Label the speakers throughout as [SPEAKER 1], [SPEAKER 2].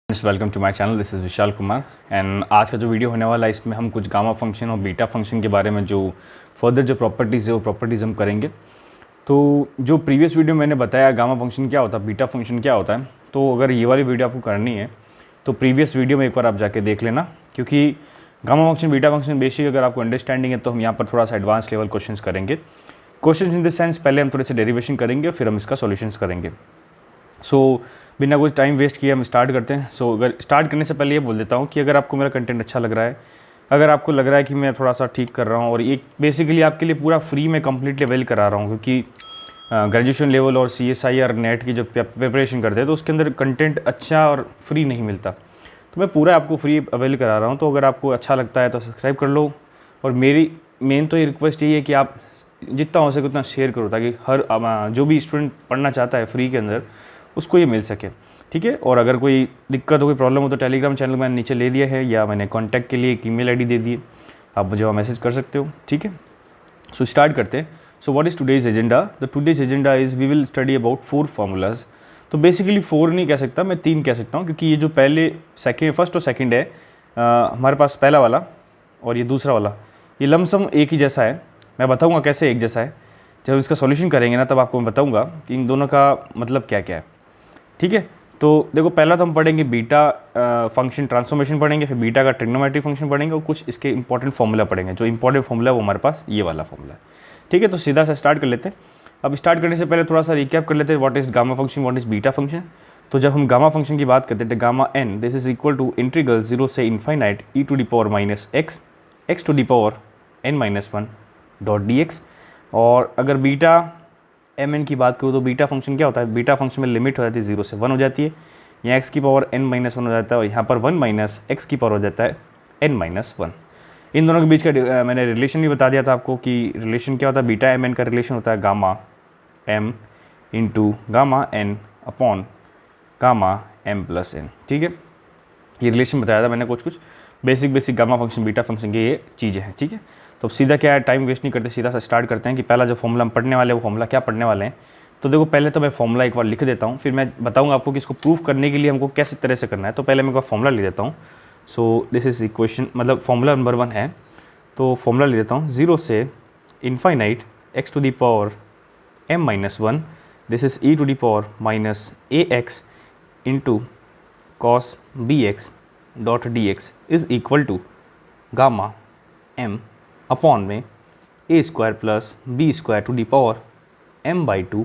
[SPEAKER 1] Welcome to my channel, this is Vishal Kumar. And आज का जो वीडियो होने वाला है इसमें हम कुछ गामा फंक्शन और बीटा फंक्शन के बारे में जो फर्दर जो प्रॉपर्टीज़ है वो प्रॉपर्टीज़ हम करेंगे। तो जो प्रीवियस वीडियो मैंने बताया गामा फंक्शन क्या होता है, बीटा फंक्शन क्या होता है, तो अगर ये वाली वीडियो आपको करनी है तो प्रीवियस वीडियो में एक बार आप जाके देख लेना, क्योंकि gamma function beta function basic अगर आपको अंडरस्टैंडिंग है तो हम यहाँ पर थोड़ा सा एडवांस लेवल क्वेश्चंस करेंगे। क्वेश्चंस इन द सेंस पहले हम थोड़े से डेरिवेशन करेंगे फिर हम इसका सॉल्यूशंस करेंगे। सो बिना कुछ टाइम वेस्ट किए हम स्टार्ट करते हैं। अगर स्टार्ट करने से पहले ये बोल देता हूँ कि अगर आपको मेरा कंटेंट अच्छा लग रहा है, अगर आपको लग रहा है कि मैं थोड़ा सा ठीक कर रहा हूँ और ये बेसिकली आपके लिए पूरा फ्री में कंप्लीटली अवेल करा रहा हूँ, क्योंकि ग्रेजुएशन लेवल और CSI और नेट की जब प्रिपरेशन करते हैं तो उसके अंदर कंटेंट अच्छा और फ्री नहीं मिलता, तो मैं पूरा आपको फ्री अवेल करा रहा हूँ। तो अगर आपको अच्छा लगता है तो सब्सक्राइब कर लो। और मेरी मेन तो ये रिक्वेस्ट यही है कि आप जितना हो सके उतना शेयर करो, ताकि हर जो भी स्टूडेंट पढ़ना चाहता है फ्री के अंदर उसको ये मिल सके, ठीक है। और अगर कोई दिक्कत हो, कोई प्रॉब्लम हो तो टेलीग्राम चैनल मैंने नीचे ले दिया है, या मैंने कॉन्टैक्ट के लिए एक ईमेल आईडी दे दी है, आप मुझे वहाँ मैसेज कर सकते हो, ठीक है। सो स्टार्ट करते हैं। So what is today's agenda? The today's agenda is we will study about 4 formulas. तो बेसिकली 4 नहीं कह सकता, मैं 3 कह सकता हूँ, क्योंकि ये जो पहले फर्स्ट और सेकेंड है हमारे पास पहला वाला और ये दूसरा वाला, ये लमसम एक ही जैसा है। मैं बताऊँगा कैसे एक जैसा है, जब इसका सॉल्यूशन करेंगे ना तब आपको मैं बताऊँगा कि इन दोनों का मतलब क्या क्या है, ठीक है। तो देखो पहला तो हम पढ़ेंगे बीटा फंक्शन ट्रांसफॉर्मेशन पढ़ेंगे, फिर बीटा का ट्रिग्नोमेट्रिक फंक्शन पढ़ेंगे और कुछ इसके इंपॉर्टेंट फॉर्मूला पढ़ेंगे। जो इंपॉर्टेंट फॉर्मूला है वो हमारे पास ये वाला फॉर्मूला है, ठीक है। तो सीधा सा स्टार्ट कर लेते हैं। अब स्टार्ट करने से पहले थोड़ा सा रिकैप कर लेते हैं, what is gamma function, what is beta function. तो जब हम गामा फंक्शन की बात करते हैं, gamma n this is equal to integral 0 से infinite e to the power minus x x to the power n-1 dot dx। और अगर बीटा एम एन की बात करूँ तो बीटा फंक्शन क्या होता है, बीटा फंक्शन में लिमिट हो जाती है 0 से 1 हो जाती है, यहाँ x की पावर n-1 हो जाता है और यहाँ पर 1 माइनस एक्स की पावर हो जाता है n-1। इन दोनों के बीच का मैंने रिलेशन भी बता दिया था आपको कि रिलेशन क्या होता है। बीटा एम एन का रिलेशन होता है gamma m into gamma n upon gamma m plus n, ठीक है। ये रिलेशन बताया था मैंने, कुछ basic gamma function beta function की ये चीज़ें हैं, ठीक है। तो सीधा क्या है, टाइम वेस्ट नहीं करते, सीधा सा स्टार्ट करते हैं कि पहला जो फॉर्मूला हम पढ़ने वाले हैं वो फॉर्मूला क्या पढ़ने वाले हैं। तो देखो पहले तो मैं फॉर्मूला एक बार लिख देता हूँ, फिर मैं बताऊँगा आपको कि इसको प्रूफ करने के लिए हमको कैसे तरह से करना है। तो पहले मैं एक बार फॉर्मूला लिख देता हूँ। सो दिस इज इक्वेशन, मतलब फॉर्मूला नंबर 1 है, तो फॉर्मूला लिख देता हूँ 0 से infinite x to the power m-1 this is e to the power minus ax into cos bx dot dx is equal to gamma m upon में a square plus b square to the power m/2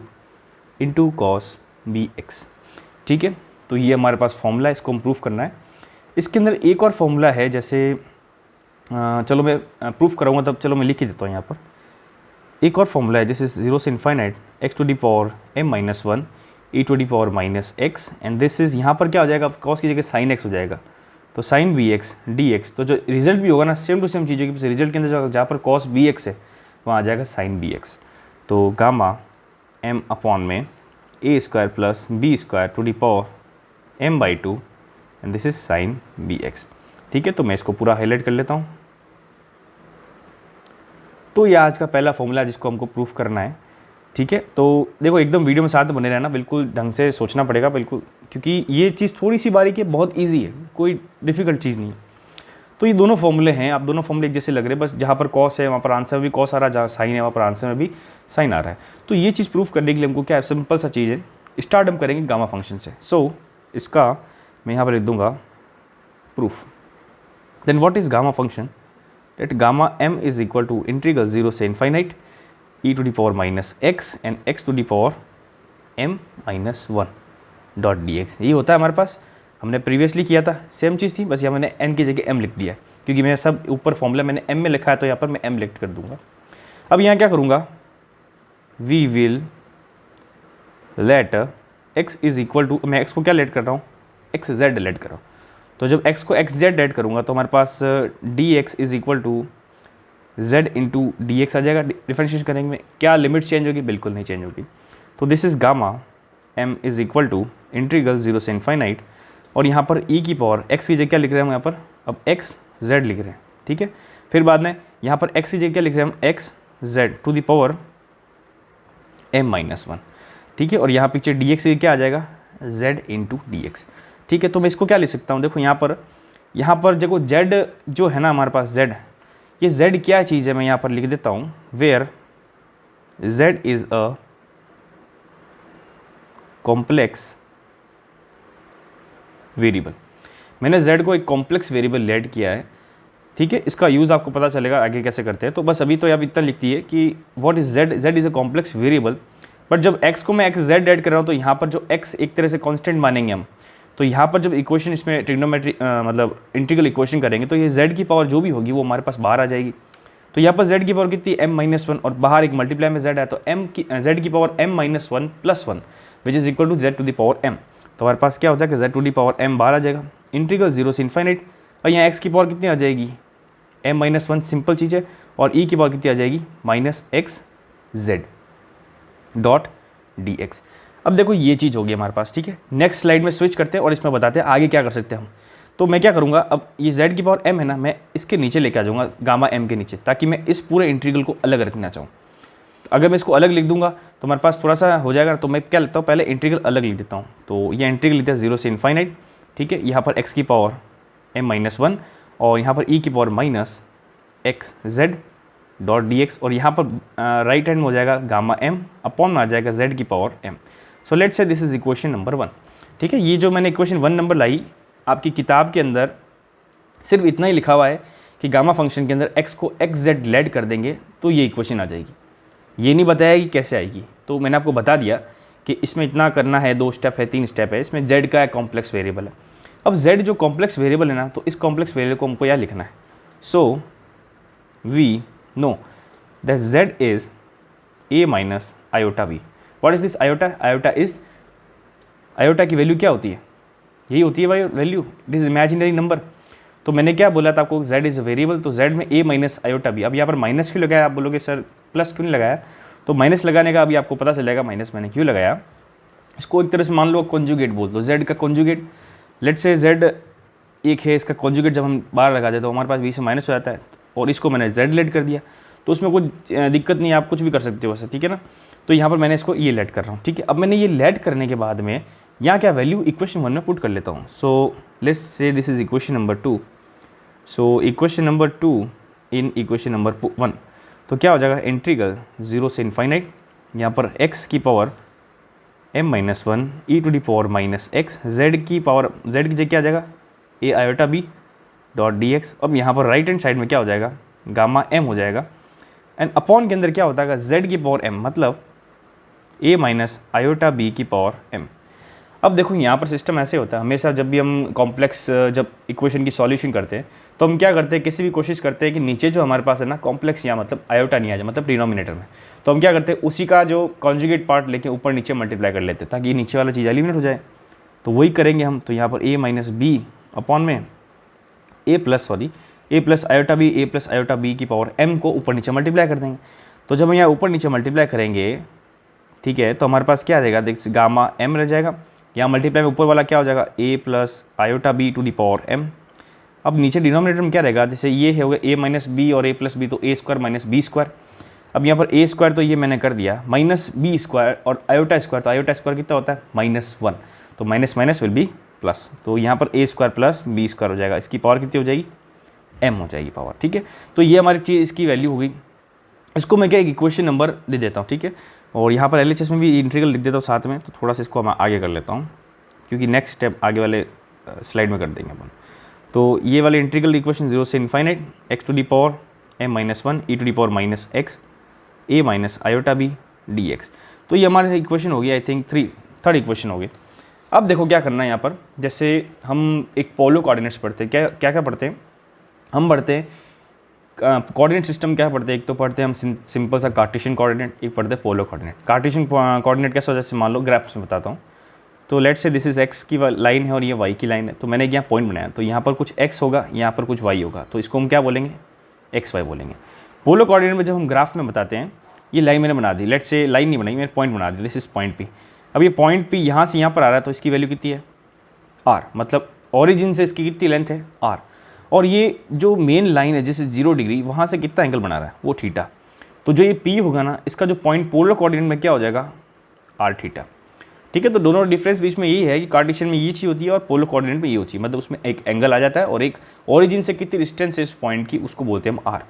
[SPEAKER 1] into cos bx, ठीक है। तो ये हमारे पास formula है, इसको हम proof करना है। इसके अंदर एक और फॉर्मूला है, जैसे चलो मैं प्रूफ कराऊंगा तब, चलो मैं लिख ही देता हूँ यहाँ पर। एक और फॉर्मूला है जैसे 0 से infinite x to the power m-1 e to the power minus x, and this is यहाँ पर क्या हो जाएगा, कॉस की जगह साइन एक्स हो जाएगा, तो साइन bx dx। तो जो रिजल्ट भी होगा ना सेम टू सेम चीज़ होगी, रिजल्ट के अंदर जहाँ पर कॉस bx है वहाँ आ जाएगा साइन bx। तो गामा m अपॉन में a square plus b square to the power m/2 and this is sine bx, ठीक है। तो मैं इसको पूरा हाईलाइट कर लेता हूँ। तो ये आज का पहला फॉर्मूला जिसको हमको प्रूफ करना है, ठीक है। तो देखो एकदम वीडियो में साथ बने रहना, बिल्कुल ढंग से सोचना पड़ेगा बिल्कुल, क्योंकि ये चीज़ थोड़ी सी बारीक है, बहुत इजी है, कोई डिफ़िकल्ट चीज़ नहीं है। तो ये दोनों फॉर्मूले हैं, आप दोनों फॉर्मूले एक जैसे लग रहे हैं, बस जहाँ पर कॉस है वहाँ पर आंसर में भी कॉस आ रहा है, जहाँ साइन है वहाँ पर आंसर में भी साइन आ रहा है। तो ये चीज़ प्रूफ करने के लिए हमको क्या है, सिंपल सा चीज़ है, स्टार्ट हम करेंगे गामा फंक्शन से। सो इसका मैं यहाँ पर लिख दूँगा proof. Then what is gamma function, that gamma m is equal to integral 0 से infinite e to the power minus x and x to the power m-1 dot dx। ये होता है हमारे पास, हमने प्रीवियसली किया था सेम चीज़ थी, बस यहाँ मैंने n की जगह m लिख दिया है, क्योंकि मैं सब ऊपर फॉर्मूला मैंने m में लिखा है तो यहाँ पर मैं m लिख कर दूंगा। अब यहाँ क्या करूँगा, we will let x is equal to, मैं x को क्या लेट कर रहा हूँ, एक्स जेड लेट कर रहा हूँ। तो जब x को एक्स जेड ऐड करूँगा तो हमारे पास dx is equal to z into d x आ जाएगा। डिफरेंशिएशन करेंगे में क्या लिमिट चेंज होगी, बिल्कुल नहीं चेंज होगी। तो this is gamma m is equal to integral 0 से इनफाइनाइट, और यहाँ पर e की पावर x की जगह क्या लिख रहे हैं हम, यहाँ पर अब x z लिख रहे हैं, ठीक है। फिर बाद में यहाँ पर x की जगह क्या लिख रहे हैं हम, x z to the power m-1, ठीक है। और यहाँ पीछे dx की क्या आ जाएगा, z इंटू डी एक्स। ठीक है। तो मैं इसको क्या लिख सकता हूँ, देखो यहाँ पर देखो z जो है ना हमारे पास z, ये z क्या चीज़ है, मैं यहाँ पर लिख देता हूँ where z is a complex variable. मैंने z को एक कॉम्प्लेक्स वेरिएबल लेट किया है, ठीक है। इसका यूज़ आपको पता चलेगा आगे कैसे करते हैं। तो बस अभी तो आप इतना लिखती है कि what is z, z is a complex variable. But जब x को मैं x z ऐड कर रहा हूँ तो यहाँ पर जो x एक तरह से कांस्टेंट मानेंगे हम, तो यहाँ पर जब इक्वेशन इसमें ट्रिग्नोमेट्री मतलब इंटीग्रल इक्वेशन करेंगे तो ये z की पावर जो भी होगी वो हमारे पास बाहर आ जाएगी। तो यहाँ पर z की पावर कितनी m-1 और बाहर एक मल्टीप्लाई में z है, तो z की power m-1 + 1 which is equal to z to the power m। तो हमारे पास क्या हो जाएगा, z to the power m बाहर आ जाएगा, इंटीग्रल 0 से इन्फाइनाइट। और यहाँ x की पावर कितनी आ जाएगी, m-1 सिंपल चीज़ है, और e की पावर कितनी आ जाएगी -xz डॉट dx। अब देखो ये चीज़ होगी हमारे पास, ठीक है। नेक्स्ट स्लाइड में स्विच करते हैं और इसमें बताते हैं आगे क्या कर सकते हैं हम। तो मैं क्या करूँगा, अब ये z की पावर m है ना, मैं इसके नीचे लेके आ जाऊँगा गामा m के नीचे, ताकि मैं इस पूरे इंटीग्रल को अलग रखना चाहूँ। तो अगर मैं इसको अलग लिख दूंगा तो हमारे पास थोड़ा सा हो जाएगा, तो मैं क्या लिखता हूँ, पहले इंटीग्रल अलग लिख देता हूँ। तो ये इंटीग्रल लिखता है 0 से इन्फाइनाइट, ठीक है। यहाँ पर x की पावर m-1 और यहाँ पर e की पावर -xz डॉट dx, और यहाँ पर राइट हैंड में हो जाएगा गामा m अपॉन में आ जाएगा z की power m। So let's say this is equation number 1, ठीक है। ये जो मैंने इक्वेशन 1 नंबर लाई, आपकी किताब के अंदर सिर्फ इतना ही लिखा हुआ है कि गामा फंक्शन के अंदर x को xz लेड कर देंगे तो ये इक्वेशन आ जाएगी। ये नहीं बताया कि कैसे आएगी, तो मैंने आपको बता दिया कि इसमें इतना करना है, 2 स्टेप है, 3 स्टेप है। इसमें z का कॉम्प्लेक्स वेरिएबल है। अब z जो कॉम्प्लेक्स वेरिएबल है ना, तो इस कॉम्प्लेक्स वेरिएबल को हमको यहाँ लिखना है। So we know that z is a minus iota b। What is this iota, iota is, iota की वैल्यू क्या होती है, यही होती है भाई value, it is imaginary number. तो मैंने क्या बोला था आपको, z इज़ अ वेरिएबल, तो z में a माइनस आयोटा b। अब यहाँ पर माइनस क्यों लगाया, आप बोलोगे सर प्लस क्यों नहीं लगाया, तो माइनस लगाने का अभी आपको पता चलेगा माइनस मैंने क्यों लगाया। इसको एक तरह से मान लो कॉन्जुगेट बोल दो, z का कॉन्जुगेट। लेट्स से z एक है, इसका कॉन्जुगेट जब हम बाहर लगा दें तो हमारे पास b से माइनस हो जाता है, और इसको मैंने z लेट कर दिया, तो उसमें कोई दिक्कत नहीं है, आप कुछ भी कर सकते हो वैसे, ठीक है ना। तो यहाँ पर मैंने इसको ये लेट कर रहा हूँ, ठीक है। अब मैंने ये लेट करने के बाद में यहाँ क्या वैल्यू इक्वेशन 1 में पुट कर लेता हूँ। So let's say this is equation number 2। So equation number 2 in equation number 1, तो क्या हो जाएगा, इंटीग्रल 0 से इन्फाइनाइट, यहाँ पर x की power m-1 e to the power -x, z की पावर, z की जगह क्या आ जाएगा a iota b dot dx। अब यहाँ पर राइट हैंड साइड में क्या हो जाएगा, गामा m हो जाएगा, एंड अपॉन के अंदर क्या होता है, z की पावर m, मतलब a माइनस आयोटा b की पावर m। अब देखो यहाँ पर सिस्टम ऐसे होता है हमेशा, जब भी हम कॉम्प्लेक्स जब इक्वेशन की सॉल्यूशन करते हैं तो हम क्या करते हैं, किसी भी कोशिश करते हैं कि नीचे जो हमारे पास है ना कॉम्प्लेक्स, या मतलब आयोटा नहीं आ जाए, मतलब डिनोमिनेटर में, तो हम क्या करते हैं उसी का जो कॉन्जुगेट पार्ट लेके ऊपर नीचे मल्टीप्लाई कर लेते हैं ताकि ये नीचे वाला चीज़ एलिमिनेट हो जाए। तो वही करेंगे हम। तो यहाँ पर a माइनस बी अपॉन में a प्लस आयोटा बी की पावर m को ऊपर नीचे मल्टीप्लाई कर देंगे। तो जब हम यहाँ ऊपर नीचे मल्टीप्लाई करेंगे, ठीक है, तो हमारे पास क्या आ जाएगा, देख गामा m रह जाएगा, यहाँ मल्टीप्लाई में ऊपर वाला क्या हो जाएगा a plus iota b to the power m। अब नीचे डिनोमिनेटर में क्या रहेगा, जैसे ये है हो गया a माइनस बी और a प्लस बी, तो a square minus b square. अब यहाँ पर a स्क्वायर तो ये मैंने कर दिया, माइनस बी स्क्वायर और आयोटा स्क्वायर, तो आयोटा स्क्वायर कितना होता है -1, तो minus minus will be plus, तो यहाँ पर a square plus b square हो जाएगा, इसकी पावर कितनी हो जाएगी, m हो जाएगी पावर, ठीक है। तो ये हमारी चीज़ इसकी वैल्यू हो गई। इसको मैं क्या एक इक्वेशन नंबर दे देता हूँ, ठीक है, और यहाँ पर LHS में भी इंटीग्रल लिख देता हूँ साथ में। तो थोड़ा सा इसको मैं आगे कर लेता हूँ क्योंकि नेक्स्ट स्टेप आगे वाले स्लाइड में कर देंगे अपन। तो ये वाले इंटीग्रल इक्वेशन 0 से infinite x to the power m-1 e to the power -x a minus iota b dx। तो ये हमारे इक्वेशन हो गया, आई थिंक थर्ड इक्वेशन हो गई। अब देखो क्या करना है यहाँ पर, जैसे हम एक पोलो कोऑर्डिनेट्स पढ़ते हैं, क्या पढ़ते हैं हम, पढ़ते हैं कोऑर्डिनेट सिस्टम, क्या पढ़ते हैं, एक तो पढ़ते हैं हम सिंपल सा कार्टेशियन कोऑर्डिनेट, एक पढ़ते हैं पोलो कोऑर्डिनेट। कार्टेशियन कोऑर्डिनेट कैसे हो, जैसे मान लो ग्राफ्स में बताता हूँ। तो let's say this is x की लाइन है और ये y की लाइन है, तो मैंने यहाँ पॉइंट बनाया, तो यहाँ पर कुछ x होगा, यहाँ पर कुछ y होगा, तो इसको हम क्या बोलेंगे, xy बोलेंगे। पोलो कोऑर्डिनेट में जब हम ग्राफ में बताते हैं, ये लाइन मैंने बना दी, लेट्स से लाइन नहीं बनाई, मैंने पॉइंट बना दी, दिस इज पॉइंट p। अब ये पॉइंट p यहाँ से यहाँ पर आ रहा है, तो इसकी वैल्यू कितनी है r, मतलब ओरिजिन से इसकी कितनी लेंथ है r, और ये जो मेन लाइन है जैसे 0 डिग्री, वहाँ से कितना एंगल बना रहा है वो थीटा। तो जो ये p होगा ना, इसका जो पॉइंट पोलर कोऑर्डिनेट में क्या हो जाएगा, r थीटा, ठीक ठीक है। तो दोनों डिफरेंस बीच में यही है कि कार्टेशियन में ये चीज़ होती है और पोलर कोऑर्डिनेट में ये होती है, मतलब उसमें एक एंगल आ जाता है और एक ओरिजिन से कितनी डिस्टेंस है इस पॉइंट की उसको बोलते हैं हम आर।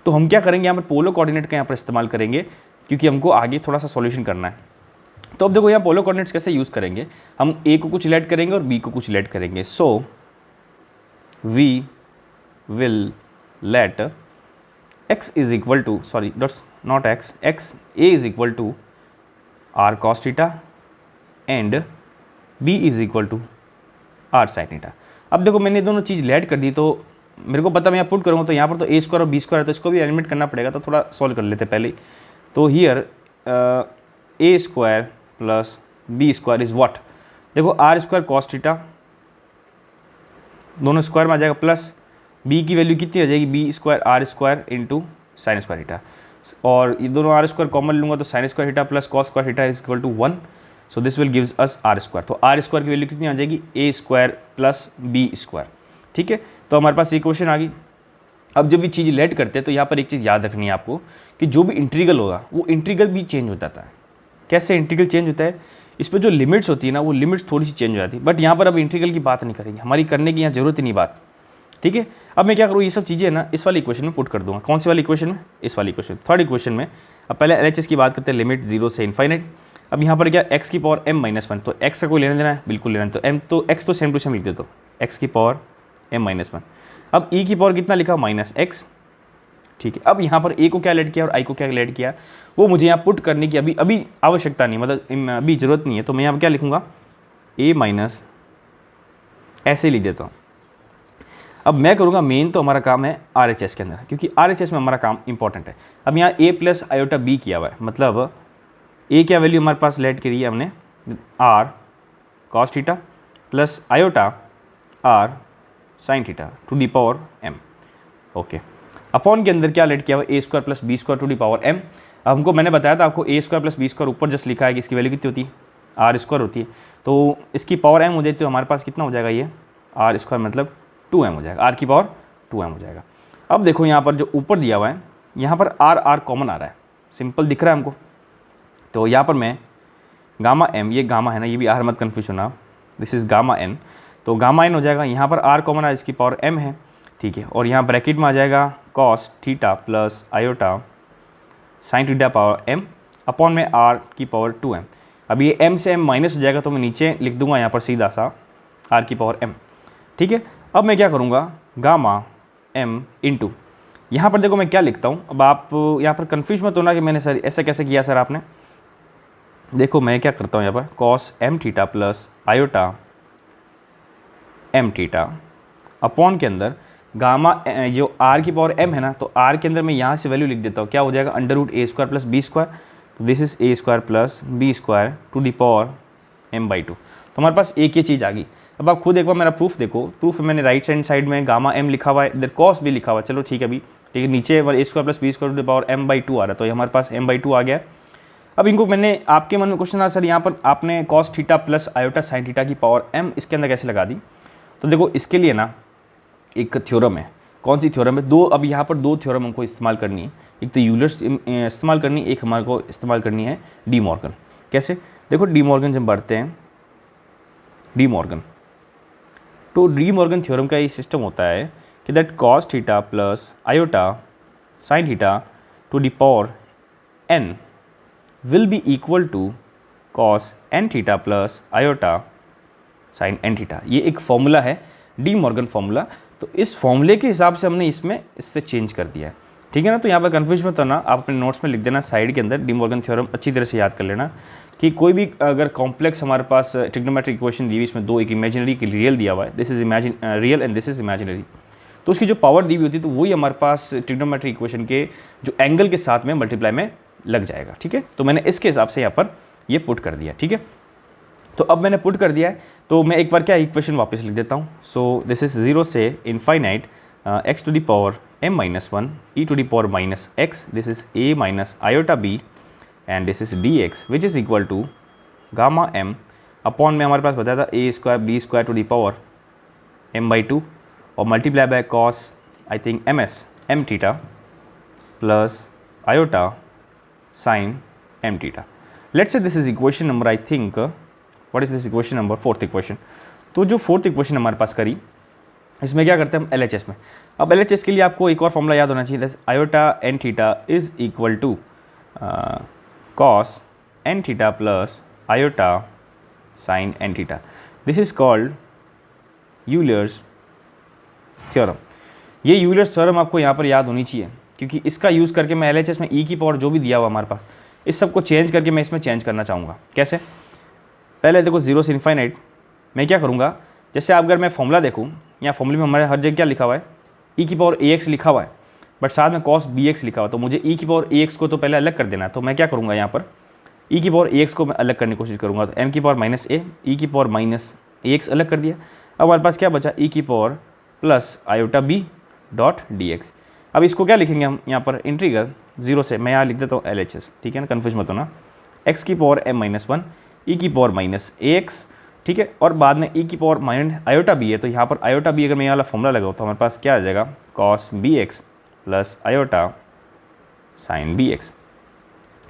[SPEAKER 1] तो हम क्या करेंगे यहाँ पर पोलर कोऑर्डिनेट का यहाँ पर इस्तेमाल करेंगे क्योंकि हमको आगे थोड़ा सा सॉल्यूशन करना है। तो अब देखो यहाँ पोलर कोऑर्डिनेट्स कैसे यूज़ करेंगे, हम ए को कुछ लेट करेंगे और बी को कुछ लेट करेंगे। So we will let x is equal to, sorry that's not x, a is equal to r cos theta and b is equal to r sin theta। अब देखो मैंने दोनों चीज़ लेट कर दी, तो मेरे को पता मैं यहाँ पुट करूँगा तो यहाँ पर तो a स्क्वायर और b स्क्वायर है, तो इसको भी एलिमिनेट करना पड़ेगा। तो थोड़ा सॉल्व कर लेते पहले। तो here a square plus b square is what, देखो r स्क्वायर कॉस थीटा दोनों स्क्वायर में आ जाएगा, प्लस b की वैल्यू कितनी आ जाएगी, b square r square into sine square theta, और ये दोनों आर स्क्वायर कॉमन लूँगा तो sine square theta plus cos square theta is equal to 1। So this will gives us r square. तो आर स्क्वायर की वैल्यू कितनी आ जाएगी, a square plus b square. ठीक है, तो हमारे पास ये क्वेश्चन आ गई। अब जब ये चीज़ लेट करते हैं तो यहाँ पर एक चीज़ याद रखनी है आपको कि जो भी इंटीग्रल होगा वो इंटीग्रल भी चेंज हो जाता है। कैसे इंटीग्रल चेंज होता है, इस पर जो लिमिट्स होती है ना वो लिमिट्स थोड़ी सी चेंज हो जाती है, बट यहाँ पर अब इंटीग्रल की बात नहीं करेंगे, हमारी करने की यहाँ जरूरत ही नहीं बात। ठीक है, अब मैं क्या करूँ, ये सब चीज़ें ना इस वाली इक्वेशन में पुट कर दूंगा। कौन सी वाली इक्वेशन में, इस वाली इक्वेशन, थर्ड इक्वेशन में। अब पहले LHS की बात करते हैं, लिमिट 0 से इनफाइनाइट। अब यहाँ पर क्या x की पावर m-1, तो x का कोई लेना देना है, बिल्कुल लेना है, तो m तो x तो सेम टू सेम लिख दे, तो x की पावर m-1। अब e की पावर कितना लिखा, -x। ठीक है, अब यहाँ पर a को क्या लेट किया और i को क्या लेट किया वो मुझे यहाँ पुट करने की अभी आवश्यकता नहीं, मतलब अभी ज़रूरत नहीं है। तो मैं यहाँ पर क्या लिखूँगा, a- ऐसे लिख देता हूँ। अब मैं करूँगा, मेन तो हमारा काम है RHS के अंदर, क्योंकि RHS में हमारा काम इंपॉर्टेंट है। अब यहाँ a प्लस आयोटा b किया हुआ है, मतलब a क्या वैल्यू हमारे पास लेट करी है हमने, r cos theta plus iota r sin theta to the power m। Okay, upon के अंदर क्या लेट किया हुआ, a square plus b square to the power m। हमको मैंने बताया था आपको a square plus b square ऊपर जस्ट लिखा है कि इसकी वैल्यू कितनी होती है, r स्क्वायर होती है, तो इसकी पावर m हो जाती है, तो हमारे पास कितना हो जाएगा, ये r स्क्वायर मतलब 2m हो जाएगा, r की पावर 2m हो जाएगा। अब देखो यहाँ पर जो ऊपर दिया हुआ है, यहाँ पर r कॉमन आ रहा है, सिंपल दिख रहा है हमको। तो यहाँ पर मैं गामा m, ये गामा है ना, ये भी r मत कन्फ्यूज होना, दिस इज़ गामा n, तो गामा n हो जाएगा। यहाँ पर r कॉमन आ, इसकी पावर m है। ठीक है, और यहाँ ब्रैकेट में आ जाएगा cos theta plus iota sine theta power m upon में r की पावर 2m। अब ये m से m माइनस हो जाएगा, तो मैं नीचे लिख दूंगा यहाँ पर सीधा सा r की पावर m। ठीक है, अब मैं क्या करूँगा, गामा m इंटू, यहाँ पर देखो मैं क्या लिखता हूँ। अब आप यहाँ पर कन्फ्यूज मत होना कि मैंने सर ऐसा कैसे किया सर आपने। देखो मैं क्या करता हूँ यहाँ पर, cos m theta plus iota m theta upon के अंदर गामा जो r की पावर m है ना, तो r के अंदर मैं यहाँ से वैल्यू लिख देता हूँ, क्या हो जाएगा, √a square plus b square, तो this is a square plus b square to the power m/2। तो हमारे पास एक ये चीज़ आ गई। अब आप खुद एक बार मेरा प्रूफ देखो, प्रूफ में मैंने राइट हैंड साइड में गामा m लिखा हुआ है, इधर कॉस भी लिखा हुआ है, चलो ठीक है अभी, ठीक है, नीचे a square plus b square to the power m/2 आ रहा है, तो ये हमारे पास m/2 आ गया। अब इनको मैंने, आपके मन में क्वेश्चन आ सर यहाँ पर आपने cos theta plus iota sine theta की पावर m इसके अंदर कैसे लगा दी। तो देखो इसके लिए ना एक थ्योरम है, कौन सी थ्योरम है, दो, अब यहाँ पर दो थ्योरम हमको इस्तेमाल करनी है, एक तो यूलर्स इस्तेमाल करनी है, एक हमारे को इस्तेमाल करनी है डी मॉर्गन। कैसे, देखो डी मॉर्गन जब बढ़ते हैं, डी मॉर्गन, तो डी मॉर्गन थ्योरम का ये सिस्टम होता है कि that cos theta plus iota sine theta to the power n will be equal to cos n theta plus iota sine n theta. ये एक फॉर्मूला है, डी मॉर्गन फॉर्मूला। तो इस फॉर्मूले के हिसाब से हमने इससे चेंज कर दिया है। ठीक है ना, तो यहाँ पर कन्फ्यूज मत होना, आप अपने नोट्स में लिख देना साइड के अंदर, डी मॉर्गन थ्योरम अच्छी तरह से याद कर लेना कि कोई भी अगर कॉम्प्लेक्स हमारे पास ट्रिग्नोमेट्रिक इक्वेशन दी हुई, इसमें दो, एक इमेजिनरी एक रियल दिया हुआ है, this is real and this is imaginary, तो उसकी जो पावर दी हुई होती है तो वही हमारे पास ट्रिग्नोमेट्रिक इक्वेशन के जो एंगल के साथ में मल्टीप्लाई में लग जाएगा। ठीक है, तो मैंने इसके हिसाब से यहाँ पर ये पुट कर दिया। ठीक है, तो अब मैंने पुट कर दिया है, तो मैं एक बार क्या इक्वेशन वापस लिख देता हूँ। सो दिस इज 0 से infinite x to the power m-1 e to the power minus x, this is a minus iota b and this is dx which is equal to gamma m upon में हमारे पास बताया था a square b square to the power m/2 और multiply by cos I think ms m theta plus iota sine m theta. Let's say this is equation number I think what is this equation number fourth equation. तो जो fourth equation हमारे पास करी, इसमें क्या करते हैं हम LHS में। अब LHS के लिए आपको एक और फॉर्मूला याद होना चाहिए, iota n theta is equal to cos n theta plus iota sine n theta. This is called Euler's theorem. ये यूलर्स थ्योरम आपको यहाँ पर याद होनी चाहिए, क्योंकि इसका यूज़ करके मैं LHS में ई की पावर जो भी दिया हुआ हमारे पास, इस सब को चेंज करके मैं इसमें चेंज करना चाहूँगा। कैसे? पहले देखो 0 से इनफाइनाइट मैं क्या करूँगा, जैसे अगर मैं फॉर्मूला देखूँ, यहाँ फॉर्मूले में हमारे हर जगह क्या लिखा हुआ है, ई की पावर AX लिखा हुआ है, बट साथ में cos BX लिखा हुआ है। तो मुझे ई की पावर AX को तो पहले अलग कर देना है। तो मैं क्या करूँगा, यहाँ पर ई की पावर AX को मैं अलग करने की कोशिश करूँगा। तो m की पावर माइनस ए, ई की पावर माइनस AX अलग कर दिया। अब हमारे पास क्या बचा, ई की power plus iota B dot DX। अब इसको क्या लिखेंगे हम यहाँ पर, इंटीग्रल 0 से, मैं यहाँ लिख देता हूँ LHS, ठीक है ना, कन्फ्यूज मत होना, x की पावर m-1 ई की पावर माइनस AX, ठीक है, और बाद में ई की पावर माइनस आयोटा B है। तो यहाँ पर आयोटा B अगर मैं यहाँ वाला फॉर्मूला लगाऊँ तो हमारे पास क्या आ जाएगा, cos BX plus iota sine BX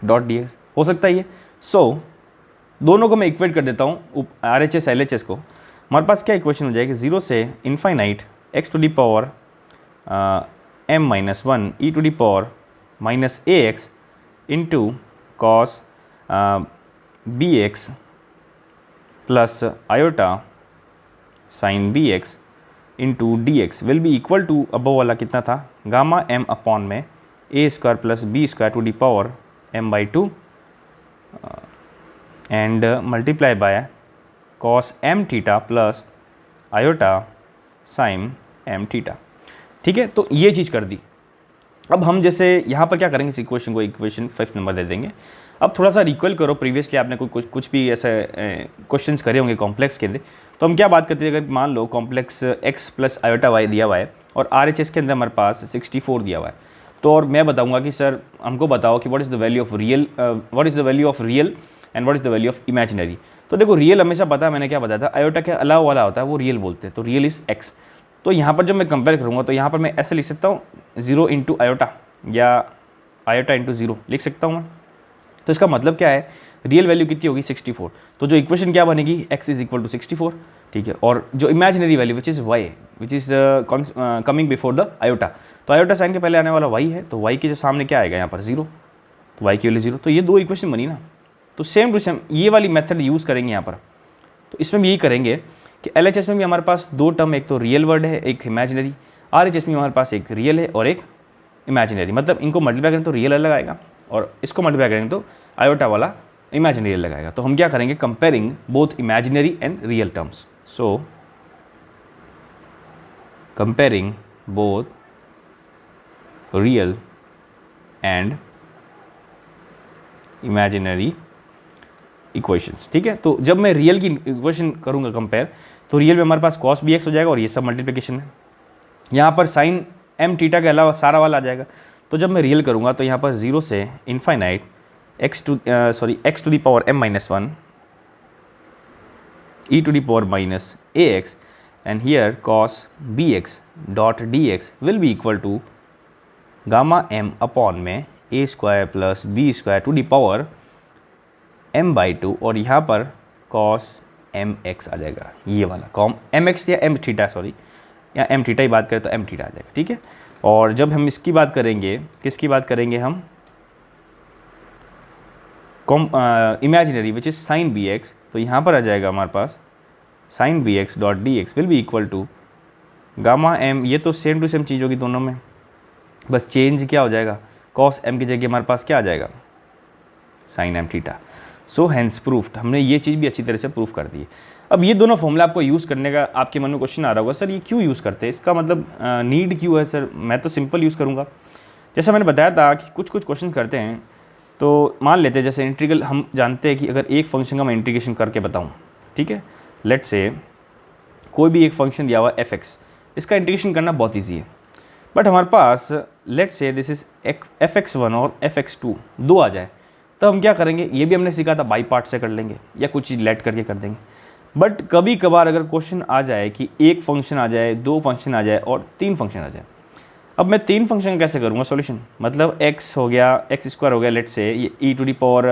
[SPEAKER 1] dot DX। हो सकता है ये। सो दोनों को मैं इक्वेट कर देता हूँ, RHS LHS को। हमारे पास क्या इक्वेशन हो जाएगी, 0 से infinite x to the power m-1 e to the power minus AX into cos BX plus iota sine BX into DX will be equal to, above वाला कितना था, गामा m अपॉन में a square plus b square to the power m/2 and multiply by cos m theta plus iota sine m theta. ठीक है, तो ये चीज़ कर दी। अब हम जैसे यहाँ पर क्या करेंगे, इस इक्वेशन को इक्वेशन 5 नंबर दे देंगे। अब थोड़ा सा रिकॉल करो, प्रीवियसली आपने कुछ भी ऐसे क्वेश्चंस करे होंगे कॉम्प्लेक्स के अंदर। तो हम क्या बात करते हैं, अगर मान लो complex x plus iota y दिया हुआ है और RHS के अंदर हमारे पास 64 दिया हुआ है, तो और मैं बताऊंगा कि सर हमको बताओ कि what is the value of real, what is the value of real and what is the value of imaginary. तो देखो रियल हमेशा पता है, मैंने क्या बताया था, आयोटा के अलावा वाला होता है वो रियल बोलते हैं, तो रियल इज़ x। तो यहाँ पर जब मैं कंपेयर करूँगा तो यहाँ पर मैं ऐसे लिख सकता हूँ 0 इंटू आयोटा या आयोटा इंटू 0 लिख सकता हूँ मैं। तो इसका मतलब क्या है, रियल वैल्यू कितनी होगी 64। तो जो इक्वेशन क्या बनेगी, x इज इक्वल टू 64, ठीक है। और जो imaginary value which is y which is coming before the iota, तो आयोटा साइन के पहले आने वाला y है, तो y के जो सामने क्या आएगा यहाँ पर 0, तो y की वैल्यू 0। तो ये दो इक्वेशन बनी ना। तो सेम टू सेम ये वाली मेथड यूज़ करेंगे यहाँ पर। तो इसमें भी यही करेंगे कि LHS में भी हमारे पास दो टर्म, एक तो रियल वर्ड है, एक इमेजिनरी। RHS में हमारे पास एक रियल है और एक इमेजिनरी, मतलब इनको मल्टीप्लाई करें तो रियल अलग आएगा और इसको मल्टीप्लाई करेंगे तो आयोटा वाला इमेजिनरी अलग आएगा। तो हम क्या करेंगे, comparing both imaginary and real terms. So comparing both real and imaginary equations, ठीक है। तो जब मैं रियल की इक्वेशन करूंगा कंपेयर, तो रियल में हमारे पास cos BX हो जाएगा और ये सब मल्टीप्लिकेशन है। यहाँ पर साइन m थीटा के अलावा सारा वाला आ जाएगा। तो जब मैं रियल करूँगा तो यहाँ पर 0 से infinite x to the power m-1 e to the power minus AX and here cos BX dot DX will be equal to gamma m upon में a square plus b square to the power m/2 और यहाँ पर cos mx आ जाएगा, ये वाला com mx या m theta, sorry या m theta ही बात करें तो m थीटा आ जाएगा, ठीक है। और जब हम इसकी बात करेंगे, किसकी बात करेंगे हम, imaginary which is sine BX, तो यहाँ पर आ जाएगा हमारे पास sine BX dot DX will be equal to gamma m। ये तो सेम टू सेम चीज़ होगी दोनों में, बस चेंज क्या हो जाएगा, cos m की जगह हमारे पास क्या आ जाएगा, sine m theta. So hence proofed, हमने ये चीज़ भी अच्छी तरह से प्रूफ कर दी है। अब ये दोनों फॉर्मूला आपको यूज़ करने का आपके मन में क्वेश्चन आ रहा होगा, सर ये क्यों यूज़ करते हैं, इसका मतलब नीड क्यों है सर, मैं तो सिंपल यूज़ करूँगा। जैसा मैंने बताया था कि कुछ क्वेश्चन करते हैं, तो मान लेते हैं जैसे इंटीग्रल, हम जानते हैं कि अगर एक फंक्शन का मैं इंटीग्रेशन करके बताऊँ, ठीक है, लेट से कोई भी एक फंक्शन दिया हुआ f(x), इसका इंटीग्रेशन करना बहुत ईजी है। बट हमारे पास late say this is fx1 और fx2 दो आ जाए, तो हम क्या करेंगे, ये भी हमने सीखा था, बाई पार्ट से कर लेंगे या कुछ चीज़ लेट करके कर देंगे। बट कभी कभार अगर क्वेश्चन आ जाए कि एक फंक्शन आ जाए, दो फंक्शन आ जाए और तीन फंक्शन आ जाए, अब मैं तीन फंक्शन कैसे करूँगा सॉल्यूशन, मतलब x हो गया, x स्क्वायर हो गया, लेट से ये e to the power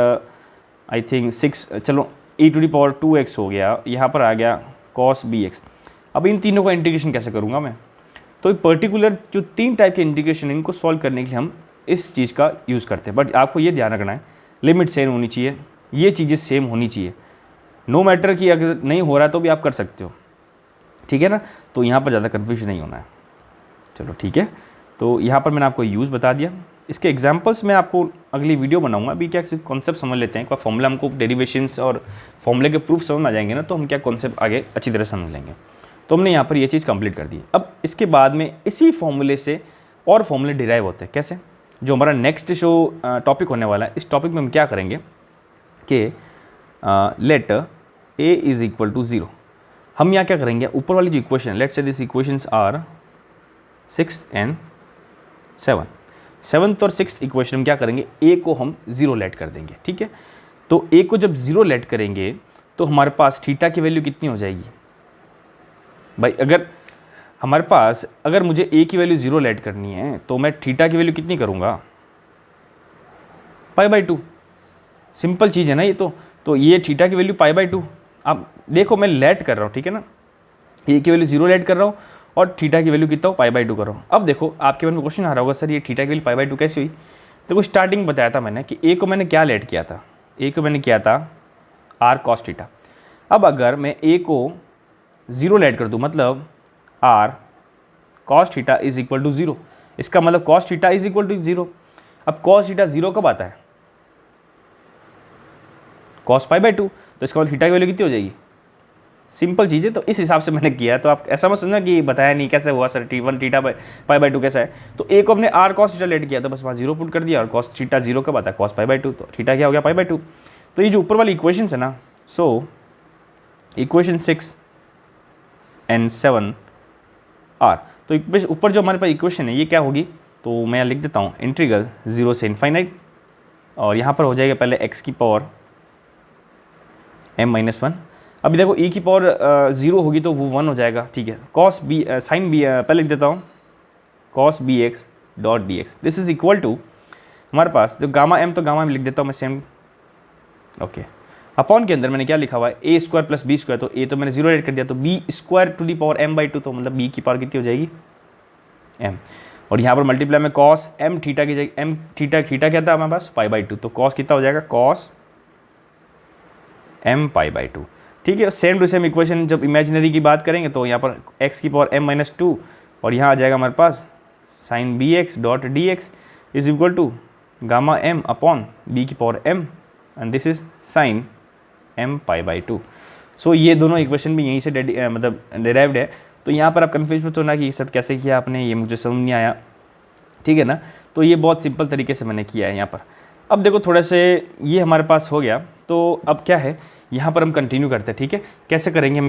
[SPEAKER 1] I think 6, चलो e⁻²x हो गया, यहाँ पर आ गया cos bx। अब इन तीनों का इंटीग्रेशन कैसे करूँगा मैं? तो एक पर्टिकुलर जो 3 टाइप के इंटीग्रेशन इनको सॉल्व करने के लिए हम इस चीज़ का यूज़ करते हैं। बट आपको ये ध्यान रखना है, लिमिट सेम होनी चाहिए, ये चीज़ें सेम होनी चाहिए। नो मैटर कि अगर नहीं हो रहा है तो भी आप कर सकते हो, ठीक है ना। तो यहाँ पर ज़्यादा कन्फ्यूजन नहीं होना है। चलो ठीक है, तो यहाँ पर मैंने आपको यूज़ बता दिया। इसके एग्जांपल्स मैं आपको अगली वीडियो बनाऊंगा। अभी क्या कॉन्सेप्ट समझ लेते हैं, क्या फॉर्मूला हमको डेरिवेशंस और फॉर्मूले के प्रूफ समझ आ जाएंगे ना, तो हम क्या कॉन्सेप्ट आगे अच्छी तरह समझ लेंगे। तो हमने यहाँ पर ये चीज़ कंप्लीट कर दी। अब इसके बाद में इसी फॉर्मूले से और फॉर्मूले डिराइव होते हैं। कैसे? जो हमारा नेक्स्ट शो टॉपिक होने वाला है, इस टॉपिक में हम क्या करेंगे कि let a is equal to 0। हम यहाँ क्या करेंगे, ऊपर वाली जो equation, let say this equations are 6 and 7, 7th और 6th इक्वेशन में क्या करेंगे, a को हम 0 लेट कर देंगे, ठीक है। तो a को जब 0 लेट करेंगे तो हमारे पास थीटा की वैल्यू कितनी हो जाएगी भाई? अगर हमारे पास, अगर मुझे a की वैल्यू 0 लेट करनी है तो मैं थीटा की वैल्यू कितनी करूँगा, π/2। सिंपल चीज़ है ना ये तो ये थीटा की वैल्यू π/2। अब देखो मैं लेट कर रहा हूँ, ठीक है ना, a की वैल्यू 0 लेट कर रहा हूँ और थीटा की वैल्यू कितना हो, π/2 कर रहा हूँ। अब देखो आपके मन में क्वेश्चन आ रहा होगा, सर ये थीटा की वैल्यू π/2 कैसे हुई? देखो स्टार्टिंग बताया था मैंने कि a को मैंने क्या लेट किया था, a को मैंने किया था r cos थीटा। अब अगर मैं a को 0 लेट कर दूँ, मतलब r cos theta is equal to 0, इसका मतलब cos theta is equal to 0। अब cos थीटा 0 कब आता है, cos π/2, तो इसका मतलब थीटा की वैल्यू कितनी हो जाएगी? सिंपल चीज़ है। तो इस हिसाब से मैंने किया है। तो आप ऐसा मत समझना कि बताया नहीं कैसे हुआ सर, T1 थीटा π/2 कैसा है। तो a को हमने r cos थीटा लेट किया तो बस वहाँ 0 पुट कर दिया, और cos थीटा 0 कब आता है, cos π/2, तो थीटा क्या हो गया, π/2। तो ये जो ऊपर वाली इक्वेशन है ना, सो इक्वेशन 6 and 7 r, तो ऊपर जो हमारे पास इक्वेशन है ये क्या होगी, तो मैं लिख देता हूँ, इंटीग्रल 0 से इनफाइनाइट, और यहाँ पर हो जाएगा पहले x की पावर m-1। अभी देखो e की पावर 0 होगी तो वो 1 हो जाएगा, ठीक है। cos b sin b पहले लिख देता हूँ, cos bx dot dx, this is equal to हमारे पास जो गामा m, तो गामा m लिख देता हूँ मैं सेम, ओके। अपॉन के अंदर मैंने क्या लिखा हुआ है, a square plus b square, तो a तो मैंने 0 ऐड कर दिया, तो b square to the power m/2, तो मतलब b की पावर कितनी हो जाएगी, m। और यहाँ पर मल्टीप्लाई में cos m थीटा की जगह m थीटा क्या था हमारे पास, π/2, तो cos कितना हो जाएगा, cos m π/2, ठीक है। सेम टू सेम इक्वेशन जब इमेजिनरी की बात करेंगे तो यहाँ पर x की पावर m-2, और यहाँ आ जाएगा हमारे पास sin bx dot dx is equal to gamma m upon b की power m, and this is sin m π/2। सो ये दोनों इक्वेशन भी यहीं से मतलब डिराइव्ड है। तो यहाँ पर आप कन्फ्यूज मत होना कि ये सब कैसे किया आपने, ये मुझे समझ नहीं आया, ठीक है ना। तो ये बहुत सिंपल तरीके से मैंने किया है यहाँ पर। अब देखो थोड़ा से ये हमारे पास हो गया, तो अब क्या है, यहाँ पर हम कंटिन्यू करते हैं, ठीक है। कैसे करेंगे हम,